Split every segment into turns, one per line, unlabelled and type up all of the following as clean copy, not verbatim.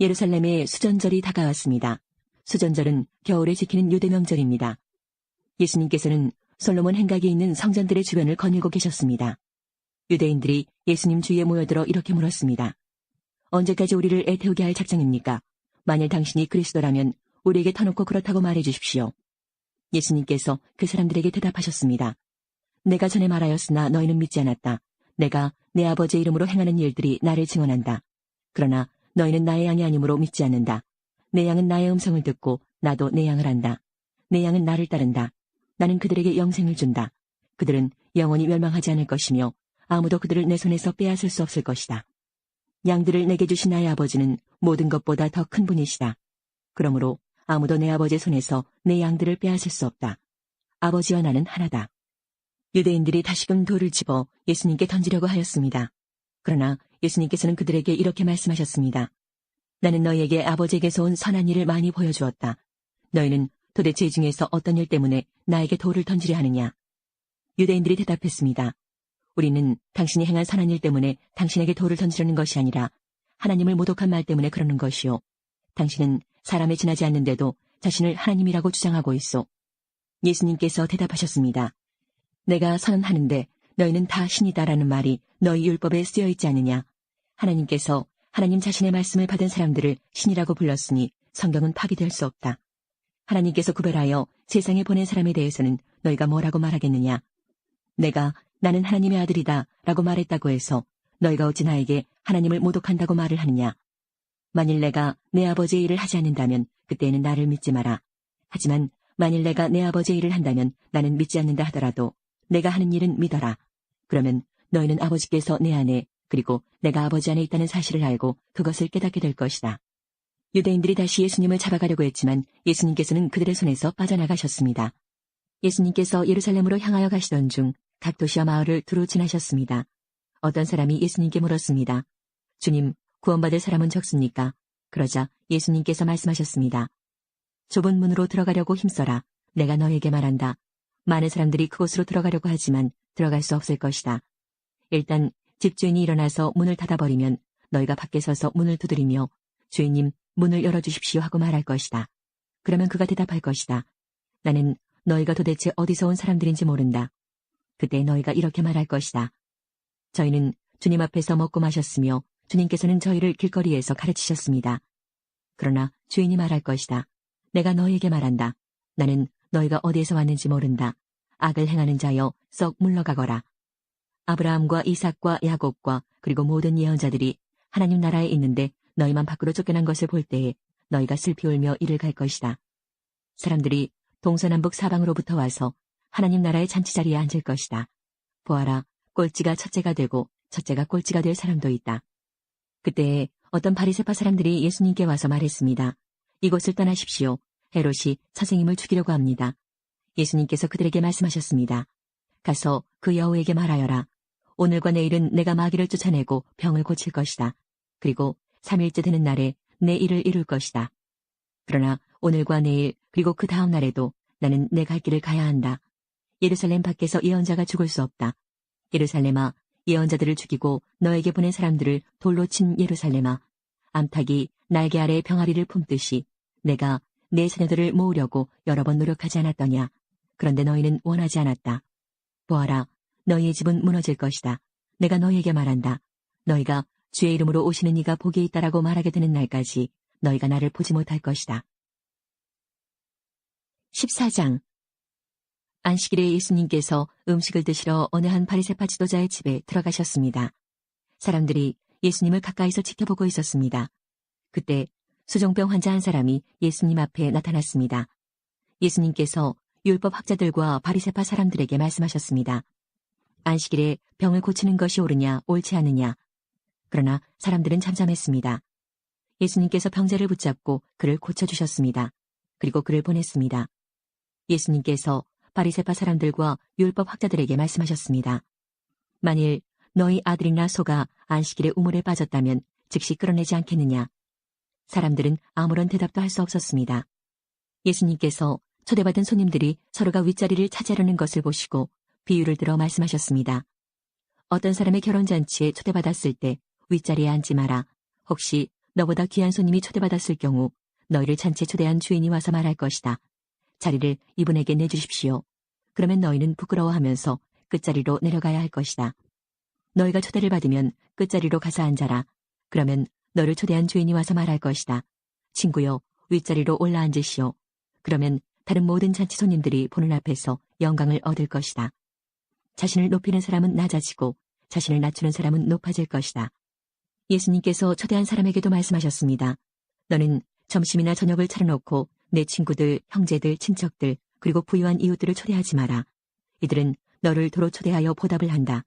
예루살렘에 수전절이 다가왔습니다. 수전절은 겨울에 지키는 유대 명절입니다. 예수님께서는 솔로몬 행각에 있는 성전들의 주변을 거닐고 계셨습니다. 유대인들이 예수님 주위에 모여들어 이렇게 물었습니다. 언제까지 우리를 애태우게 할 작정입니까? 만일 당신이 그리스도라면 우리에게 터놓고 그렇다고 말해 주십시오. 예수님께서 그 사람들에게 대답하셨습니다. 내가 전에 말하였으나 너희는 믿지 않았다. 내가 내 아버지의 이름으로 행하는 일들이 나를 증언한다. 그러나 너희는 나의 양이 아니므로 믿지 않는다. 내 양은 나의 음성을 듣고 나도 내 양을 안다. 내 양은 나를 따른다. 나는 그들에게 영생을 준다. 그들은 영원히 멸망하지 않을 것이며 아무도 그들을 내 손에서 빼앗을 수 없을 것이다. 양들을 내게 주신 나의 아버지는 모든 것보다 더 큰 분이시다. 그러므로 아무도 내 아버지의 손에서 내 양들을 빼앗을 수 없다. 아버지와 나는 하나다. 유대인들이 다시금 돌을 집어 예수님께 던지려고 하였습니다. 그러나 예수님께서는 그들에게 이렇게 말씀하셨습니다. 나는 너희에게 아버지에게서 온 선한 일을 많이 보여주었다. 너희는 도대체 이 중에서 어떤 일 때문에 나에게 돌을 던지려 하느냐? 유대인들이 대답했습니다. 우리는 당신이 행한 선한 일 때문에 당신에게 돌을 던지려는 것이 아니라 하나님을 모독한 말 때문에 그러는 것이요. 당신은 사람에 지나지 않는데도 자신을 하나님이라고 주장하고 있소. 예수님께서 대답하셨습니다. 내가 선언하는데 너희는 다 신이다라는 말이 너희 율법에 쓰여 있지 않느냐. 하나님께서 하나님 자신의 말씀을 받은 사람들을 신이라고 불렀으니 성경은 파기될 수 없다. 하나님께서 구별하여 세상에 보낸 사람에 대해서는 너희가 뭐라고 말하겠느냐. 내가 나는 하나님의 아들이다 라고 말했다고 해서 너희가 어찌 나에게 하나님을 모독한다고 말을 하느냐. 만일 내가 내 아버지의 일을 하지 않는다면 그때에는 나를 믿지 마라. 하지만 만일 내가 내 아버지의 일을 한다면 나는 믿지 않는다 하더라도 내가 하는 일은 믿어라. 그러면 너희는 아버지께서 내 안에 그리고 내가 아버지 안에 있다는 사실을 알고 그것을 깨닫게 될 것이다. 유대인들이 다시 예수님을 잡아가려고 했지만 예수님께서는 그들의 손에서 빠져나가셨습니다. 예수님께서 예루살렘으로 향하여 가시던 중 각 도시와 마을을 두루 지나셨습니다. 어떤 사람이 예수님께 물었습니다. 주님, 구원받을 사람은 적습니까? 그러자 예수님께서 말씀하셨습니다. 좁은 문으로 들어가려고 힘써라. 내가 너에게 말한다. 많은 사람들이 그곳으로 들어가려고 하지만 들어갈 수 없을 것이다. 일단 집주인이 일어나서 문을 닫아버리면 너희가 밖에 서서 문을 두드리며 주인님 문을 열어주십시오 하고 말할 것이다. 그러면 그가 대답할 것이다. 나는 너희가 도대체 어디서 온 사람들인지 모른다. 그때 너희가 이렇게 말할 것이다. 저희는 주님 앞에서 먹고 마셨으며 주님께서는 저희를 길거리에서 가르치셨습니다. 그러나 주인이 말할 것이다. 내가 너희에게 말한다. 나는 너희가 어디에서 왔는지 모른다. 악을 행하는 자여 썩 물러가거라. 아브라함과 이삭과 야곱과 그리고 모든 예언자들이 하나님 나라에 있는데 너희만 밖으로 쫓겨난 것을 볼 때에 너희가 슬피 울며 이를 갈 것이다. 사람들이 동서남북 사방으로부터 와서 하나님 나라의 잔치자리에 앉을 것이다. 보아라, 꼴찌가 첫째가 되고 첫째가 꼴찌가 될 사람도 있다. 그때에 어떤 바리새파 사람들이 예수님께 와서 말했습니다. 이곳을 떠나십시오. 헤롯이 선생님을 죽이려고 합니다. 예수님께서 그들에게 말씀하셨습니다. 가서 그 여우에게 말하여라. 오늘과 내일은 내가 마귀를 쫓아내고 병을 고칠 것이다. 그리고 3일째 되는 날에 내 일을 이룰 것이다. 그러나 오늘과 내일 그리고 그 다음 날에도 나는 내 갈 길을 가야 한다. 예루살렘 밖에서 예언자가 죽을 수 없다. 예루살렘아, 예언자들을 죽이고 너에게 보낸 사람들을 돌로 친 예루살렘아, 암탉이 날개 아래에 병아리를 품듯이 내가 내 자녀들을 모으려고 여러 번 노력하지 않았더냐. 그런데 너희는 원하지 않았다. 보아라, 너희의 집은 무너질 것이다. 내가 너희에게 말한다. 너희가 주의 이름으로 오시는 이가 복이 있다라고 말하게 되는 날까지 너희가 나를 보지 못할 것이다. 14장. 안식일에 예수님께서 음식을 드시러 어느 한 바리새파 지도자의 집에 들어가셨습니다. 사람들이 예수님을 가까이서 지켜보고 있었습니다. 그때 수종병 환자 한 사람이 예수님 앞에 나타났습니다. 예수님께서 율법 학자들과 바리새파 사람들에게 말씀하셨습니다. 안식일에 병을 고치는 것이 옳으냐 옳지 않느냐. 그러나 사람들은 잠잠했습니다. 예수님께서 병자를 붙잡고 그를 고쳐주셨습니다. 그리고 그를 보냈습니다. 예수님께서 바리새파 사람들과 율법 학자들에게 말씀하셨습니다. 만일 너희 아들이나 소가 안식일에 우물에 빠졌다면 즉시 끌어내지 않겠느냐. 사람들은 아무런 대답도 할 수 없었습니다. 예수님께서 초대받은 손님들이 서로가 윗자리를 차지하려는 것을 보시고 비유를 들어 말씀하셨습니다. 어떤 사람의 결혼잔치에 초대받았을 때 윗자리에 앉지 마라. 혹시 너보다 귀한 손님이 초대받았을 경우 너희를 잔치에 초대한 주인이 와서 말할 것이다. 자리를 이분에게 내주십시오. 그러면 너희는 부끄러워하면서 끝자리로 내려가야 할 것이다. 너희가 초대를 받으면 끝자리로 가서 앉아라. 그러면 너를 초대한 주인이 와서 말할 것이다. 친구여, 윗자리로 올라앉으시오. 그러면 다른 모든 잔치 손님들이 보는 앞에서 영광을 얻을 것이다. 자신을 높이는 사람은 낮아지고 자신을 낮추는 사람은 높아질 것이다. 예수님께서 초대한 사람에게도 말씀하셨습니다. 너는 점심이나 저녁을 차려놓고 내 친구들, 형제들, 친척들, 그리고 부유한 이웃들을 초대하지 마라. 이들은 너를 도로 초대하여 보답을 한다.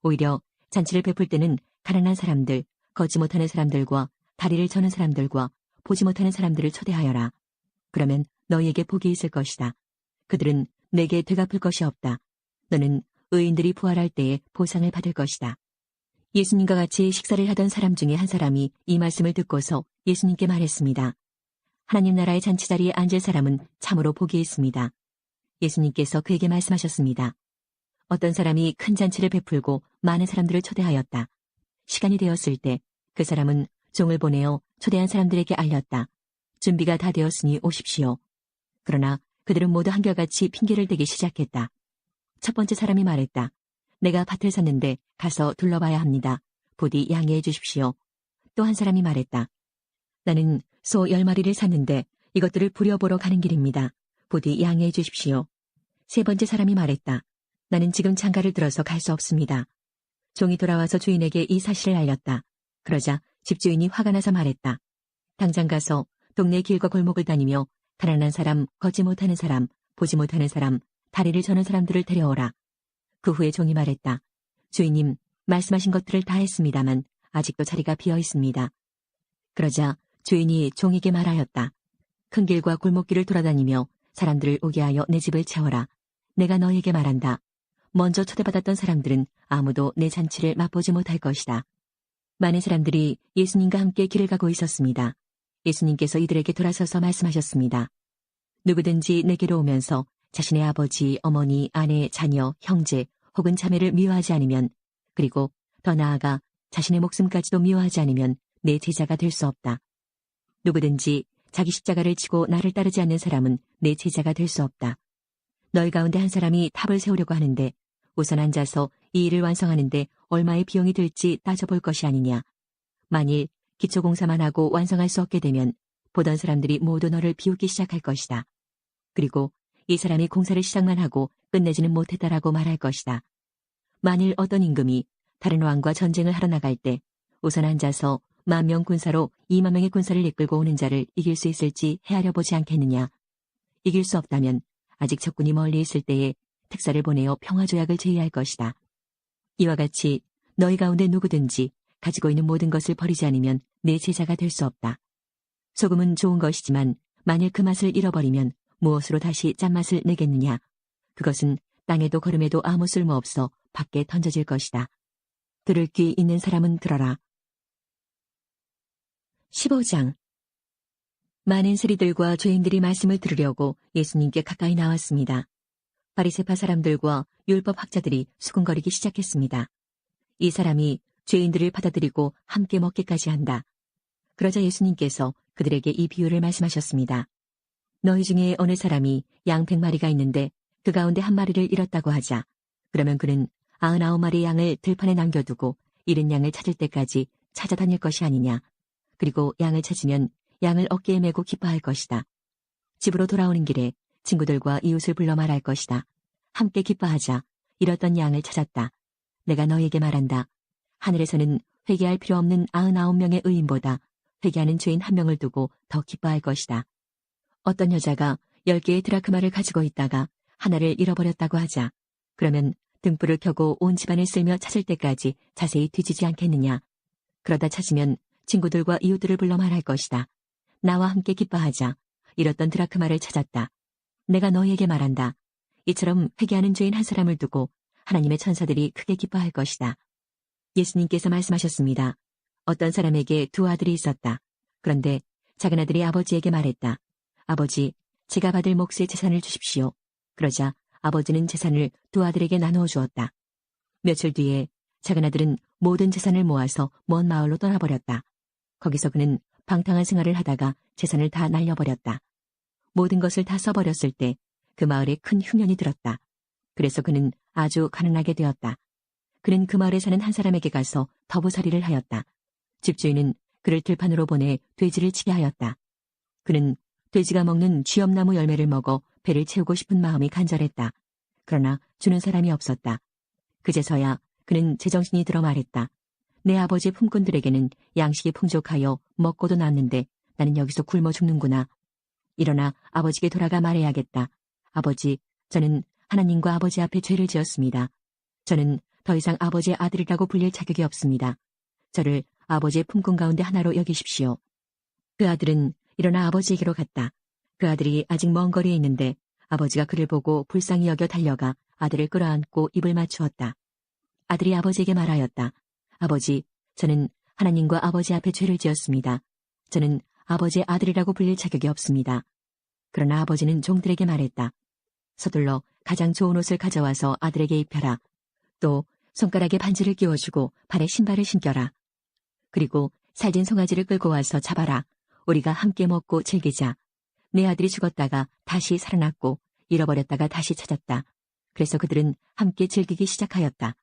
오히려 잔치를 베풀 때는 가난한 사람들, 걷지 못하는 사람들과 다리를 저는 사람들과 보지 못하는 사람들을 초대하여라. 그러면 너희에게 복이 있을 것이다. 그들은 내게 되갚을 것이 없다. 너는 의인들이 부활할 때에 보상을 받을 것이다. 예수님과 같이 식사를 하던 사람 중에 한 사람이 이 말씀을 듣고서 예수님께 말했습니다. 하나님 나라의 잔치 자리에 앉을 사람은 참으로 복이 있습니다. 예수님께서 그에게 말씀하셨습니다. 어떤 사람이 큰 잔치를 베풀고 많은 사람들을 초대하였다. 시간이 되었을 때 그 사람은 종을 보내어 초대한 사람들에게 알렸다. 준비가 다 되었으니 오십시오. 그러나 그들은 모두 한결같이 핑계를 대기 시작했다. 첫 번째 사람이 말했다. 내가 밭을 샀는데 가서 둘러봐야 합니다. 부디 양해해 주십시오. 또 한 사람이 말했다. 나는 소 10마리를 샀는데 이것들을 부려보러 가는 길입니다. 부디 양해해 주십시오. 세 번째 사람이 말했다. 나는 지금 장가를 들어서 갈 수 없습니다. 종이 돌아와서 주인에게 이 사실을 알렸다. 그러자 집주인이 화가 나서 말했다. 당장 가서 동네 길과 골목을 다니며 가난한 사람, 걷지 못하는 사람, 보지 못하는 사람, 다리를 저는 사람들을 데려오라. 그 후에 종이 말했다. 주인님, 말씀하신 것들을 다 했습니다만 아직도 자리가 비어 있습니다. 그러자 주인이 종에게 말하였다. 큰 길과 골목길을 돌아다니며 사람들을 오게 하여 내 집을 채워라. 내가 너에게 말한다. 먼저 초대받았던 사람들은 아무도 내 잔치를 맛보지 못할 것이다. 많은 사람들이 예수님과 함께 길을 가고 있었습니다. 예수님께서 이들에게 돌아서서 말씀하셨습니다. 누구든지 내게로 오면서 자신의 아버지, 어머니, 아내, 자녀, 형제 혹은 자매를 미워하지 않으면 그리고 더 나아가 자신의 목숨까지도 미워하지 않으면 내 제자가 될 수 없다. 누구든지 자기 십자가를 지고 나를 따르지 않는 사람은 내 제자가 될 수 없다. 너희 가운데 한 사람이 탑을 세우려고 하는데 우선 앉아서 이 일을 완성하는데 얼마의 비용이 들지 따져볼 것이 아니냐. 만일 기초공사만 하고 완성할 수 없게 되면 보던 사람들이 모두 너를 비웃기 시작할 것이다. 그리고 이 사람이 공사를 시작만 하고 끝내지는 못했다라고 말할 것이다. 만일 어떤 임금이 다른 왕과 전쟁을 하러 나갈 때 우선 앉아서 10,000명 군사로 20,000명의 군사를 이끌고 오는 자를 이길 수 있을지 헤아려 보지 않겠느냐. 이길 수 없다면 아직 적군이 멀리 있을 때에 특사를 보내어 평화조약을 제의할 것이다. 이와 같이 너희 가운데 누구든지 가지고 있는 모든 것을 버리지 않으면 내 제자가 될 수 없다. 소금은 좋은 것이지만 만일 그 맛을 잃어버리면 무엇으로 다시 짠맛을 내겠느냐. 그것은 땅에도 거름에도 아무 쓸모없어 밖에 던져질 것이다. 들을 귀 있는 사람은 들어라. 15장. 많은 세리들과 죄인들이 말씀을 들으려고 예수님께 가까이 나왔습니다. 바리새파 사람들과 율법 학자들이 수군거리기 시작했습니다. 이 사람이 죄인들을 받아들이고 함께 먹기까지 한다. 그러자 예수님께서 그들에게 이 비유를 말씀하셨습니다. 너희 중에 어느 사람이 양 100마리가 있는데 그 가운데 한 마리를 잃었다고 하자. 그러면 그는 99마리 양을 들판에 남겨두고 잃은 양을 찾을 때까지 찾아다닐 것이 아니냐. 그리고 양을 찾으면 양을 어깨에 메고 기뻐할 것이다. 집으로 돌아오는 길에 친구들과 이웃을 불러 말할 것이다. 함께 기뻐하자. 잃었던 양을 찾았다. 내가 너에게 말한다. 하늘에서는 회개할 필요 없는 99명의 의인보다 회개하는 죄인 1명을 두고 더 기뻐할 것이다. 어떤 여자가 10개의 드라크마를 가지고 있다가 하나를 잃어버렸다고 하자. 그러면 등불을 켜고 온 집안을 쓸며 찾을 때까지 자세히 뒤지지 않겠느냐. 그러다 찾으면 친구들과 이웃들을 불러 말할 것이다. 나와 함께 기뻐하자. 잃었던 드라크마를 찾았다. 내가 너희에게 말한다. 이처럼 회개하는 죄인 한 사람을 두고 하나님의 천사들이 크게 기뻐할 것이다. 예수님께서 말씀하셨습니다. 어떤 사람에게 두 아들이 있었다. 그런데 작은 아들이 아버지에게 말했다. 아버지, 제가 받을 몫의 재산을 주십시오. 그러자 아버지는 재산을 두 아들에게 나누어 주었다. 며칠 뒤에 작은 아들은 모든 재산을 모아서 먼 마을로 떠나버렸다. 거기서 그는 방탕한 생활을 하다가 재산을 다 날려버렸다. 모든 것을 다 써버렸을 때 그 마을에 큰 흉년이 들었다. 그래서 그는 아주 가난하게 되었다. 그는 그 마을에 사는 한 사람에게 가서 더부살이를 하였다. 집주인은 그를 들판으로 보내 돼지를 치게 하였다. 그는 돼지가 먹는 쥐엄나무 열매를 먹어 배를 채우고 싶은 마음이 간절했다. 그러나 주는 사람이 없었다. 그제서야 그는 제정신이 들어 말했다. 내 아버지 품꾼들에게는 양식이 풍족하여 먹고도 남는데 나는 여기서 굶어 죽는구나. 일어나 아버지께 돌아가 말해야겠다. 아버지, 저는 하나님과 아버지 앞에 죄를 지었습니다. 저는 더 이상 아버지의 아들이라고 불릴 자격이 없습니다. 저를 아버지의 품꾼 가운데 하나로 여기십시오. 그 아들은 일어나 아버지에게로 갔다. 그 아들이 아직 먼 거리에 있는데 아버지가 그를 보고 불쌍히 여겨 달려가 아들을 끌어안고 입을 맞추었다. 아들이 아버지에게 말하였다. 아버지, 저는 하나님과 아버지 앞에 죄를 지었습니다. 저는 아버지의 아들이라고 불릴 자격이 없습니다. 그러나 아버지는 종들에게 말했다. 서둘러 가장 좋은 옷을 가져와서 아들에게 입혀라. 또 손가락에 반지를 끼워주고 발에 신발을 신겨라. 그리고 살진 송아지를 끌고 와서 잡아라. 우리가 함께 먹고 즐기자. 내 아들이 죽었다가 다시 살아났고 잃어버렸다가 다시 찾았다. 그래서 그들은 함께 즐기기 시작하였다.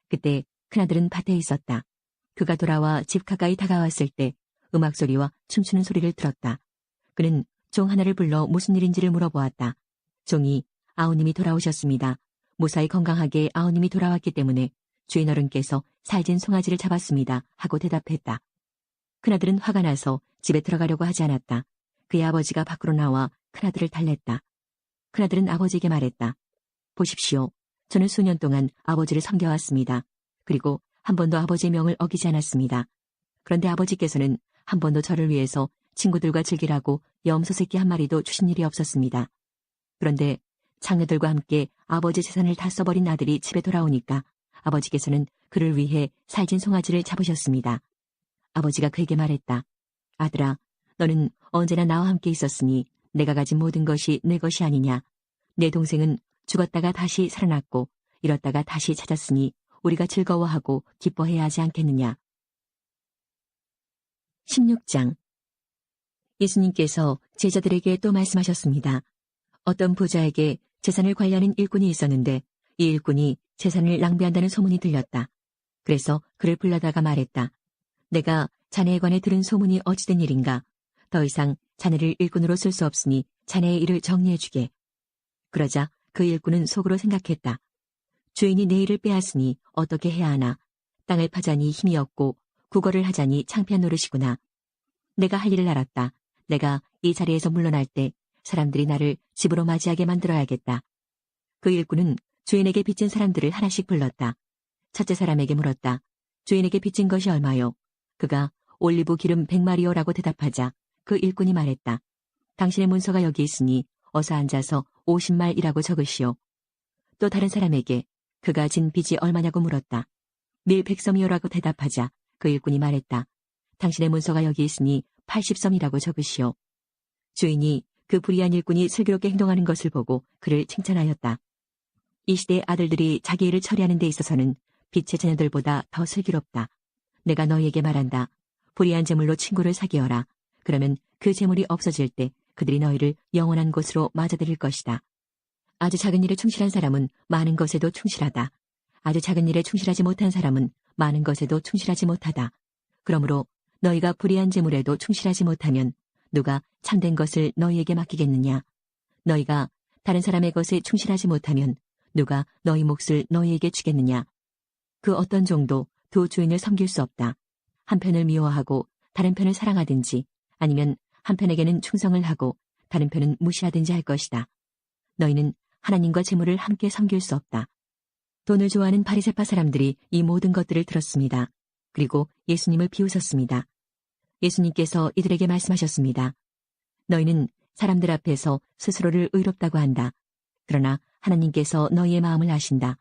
그때 큰아들은 밭에 있었다. 그가 돌아와 집 가까이 다가왔을 때 음악 소리와 춤추는 소리를 들었다. 그는 종 하나를 불러 무슨 일인지를 물어보았다. 종이 아우님이 돌아오셨습니다. 무사히 건강하게 아우님이 돌아왔기 때문에 주인 어른께서 살진 송아지를 잡았습니다. 하고 대답했다. 큰아들은 화가 나서 집에 들어가려고 하지 않았다. 그의 아버지가 밖으로 나와 큰아들을 달랬다. 큰아들은 아버지에게 말했다. 보십시오. 저는 수년 동안 아버지를 섬겨왔습니다. 그리고 한 번도 아버지의 명을 어기지 않았습니다. 그런데 아버지께서는 한 번도 저를 위해서 친구들과 즐기라고 염소 새끼 한 마리도 주신 일이 없었습니다. 그런데 장녀들과 함께 아버지 재산을 다 써버린 아들이 집에 돌아오니까 아버지께서는 그를 위해 살진 송아지를 잡으셨습니다. 아버지가 그에게 말했다. 아들아, 너는 언제나 나와 함께 있었으니 내가 가진 모든 것이 내 것이 아니냐. 내 동생은 죽었다가 다시 살아났고 잃었다가 다시 찾았으니 우리가 즐거워하고 기뻐해야 하지 않겠느냐. 16장. 예수님께서 제자들에게 또 말씀하셨습니다. 어떤 부자에게 재산을 관리하는 일꾼이 있었는데 이 일꾼이 재산을 낭비한다는 소문이 들렸다. 그래서 그를 불러다가 말했다. 내가 자네에 관해 들은 소문이 어찌된 일인가? 더 이상 자네를 일꾼으로 쓸 수 없으니 자네의 일을 정리해주게. 그러자 그 일꾼은 속으로 생각했다. 주인이 내 일을 빼앗으니 어떻게 해야 하나. 땅을 파자니 힘이 없고 국어를 하자니 창피한 노릇이구나. 내가 할 일을 알았다. 내가 이 자리에서 물러날 때 사람들이 나를 집으로 맞이하게 만들어야겠다. 그 일꾼은 주인에게 빚진 사람들을 하나씩 불렀다. 첫째 사람에게 물었다. 주인에게 빚진 것이 얼마요? 그가 올리브 기름 100마리요라고 대답하자 그 일꾼이 말했다. 당신의 문서가 여기 있으니 어서 앉아서 50말이라고 적으시오. 또 다른 사람에게 그가 진 빚이 얼마냐고 물었다. 밀 100섬이요라고 대답하자 그 일꾼이 말했다. 당신의 문서가 여기 있으니 80섬이라고 적으시오. 주인이 그 불의한 일꾼이 슬기롭게 행동하는 것을 보고 그를 칭찬하였다. 이 시대의 아들들이 자기 일을 처리하는 데 있어서는 빛의 자녀들보다 더 슬기롭다. 내가 너희에게 말한다. 불의한 재물로 친구를 사귀어라. 그러면 그 재물이 없어질 때 그들이 너희를 영원한 곳으로 맞아들일 것이다. 아주 작은 일에 충실한 사람은 많은 것에도 충실하다. 아주 작은 일에 충실하지 못한 사람은 많은 것에도 충실하지 못하다. 그러므로 너희가 불의한 재물에도 충실하지 못하면 누가 참된 것을 너희에게 맡기겠느냐? 너희가 다른 사람의 것에 충실하지 못하면 누가 너희 몫을 너희에게 주겠느냐? 그 어떤 종도 두 주인을 섬길 수 없다. 한편을 미워하고 다른 편을 사랑하든지 아니면 한편에게는 충성을 하고 다른 편은 무시하든지 할 것이다. 너희는 하나님과 재물을 함께 섬길 수 없다. 돈을 좋아하는 바리새파 사람들이 이 모든 것들을 들었습니다. 그리고 예수님을 비웃었습니다. 예수님께서 이들에게 말씀하셨습니다. 너희는 사람들 앞에서 스스로를 의롭다고 한다. 그러나 하나님께서 너희의 마음을 아신다.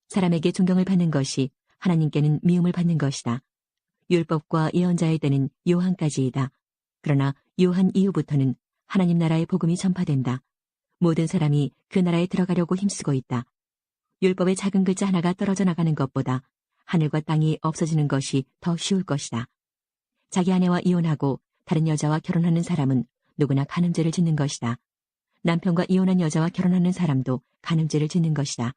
사람에게 존경을 받는 것이 하나님께는 미움을 받는 것이다. 율법과 예언자의 때는 요한까지이다. 그러나 요한 이후부터는 하나님 나라의 복음이 전파된다. 모든 사람이 그 나라에 들어가려고 힘쓰고 있다. 율법의 작은 글자 하나가 떨어져 나가는 것보다 하늘과 땅이 없어지는 것이 더 쉬울 것이다. 자기 아내와 이혼하고 다른 여자와 결혼하는 사람은 누구나 간음죄를 짓는 것이다. 남편과 이혼한 여자와 결혼하는 사람도 간음죄를 짓는 것이다.